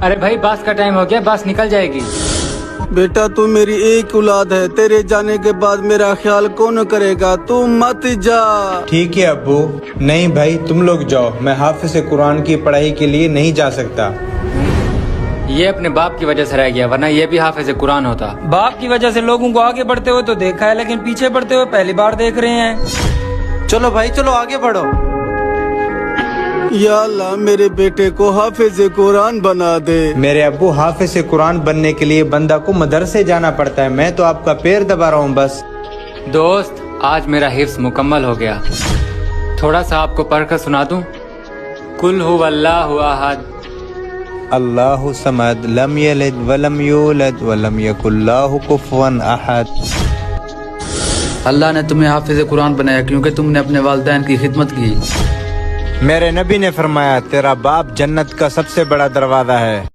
ارے بھائی باس کا ٹائم ہو گیا، باس نکل جائے گی۔ بیٹا تو میری ایک اولاد ہے، تیرے جانے کے بعد میرا خیال کون کرے گا؟ تو مت جا۔ ٹھیک ہے ابو۔ نہیں بھائی تم لوگ جاؤ، میں حافظ قرآن کی پڑھائی کے لیے نہیں جا سکتا۔ یہ اپنے باپ کی وجہ سے رہ گیا، ورنہ یہ بھی حافظ قرآن ہوتا۔ باپ کی وجہ سے لوگوں کو آگے بڑھتے ہوئے تو دیکھا ہے، لیکن پیچھے بڑھتے ہوئے پہلی بار دیکھ رہے ہیں۔ چلو بھائی چلو آگے بڑھو۔ یا اللہ میرے بیٹے کو حافظ قرآن بنا دے۔ میرے ابو حافظ قرآن بننے کے لیے بندہ کو مدرسے جانا پڑتا ہے، میں تو آپ کا پیر دبا رہا ہوں بس۔ دوست آج میرا حفظ مکمل ہو گیا، تھوڑا سا آپ کو پڑھ کر سنا دوں۔ قل هو اللہ احد اللہ صمد لم یلد ولم یولد ولم یکن لہ کفوا احد۔ اللہ نے تمہیں حافظ قرآن بنایا کیونکہ تم نے اپنے والدین کی خدمت کی۔ میرے نبی نے فرمایا تیرا باپ جنت کا سب سے بڑا دروازہ ہے۔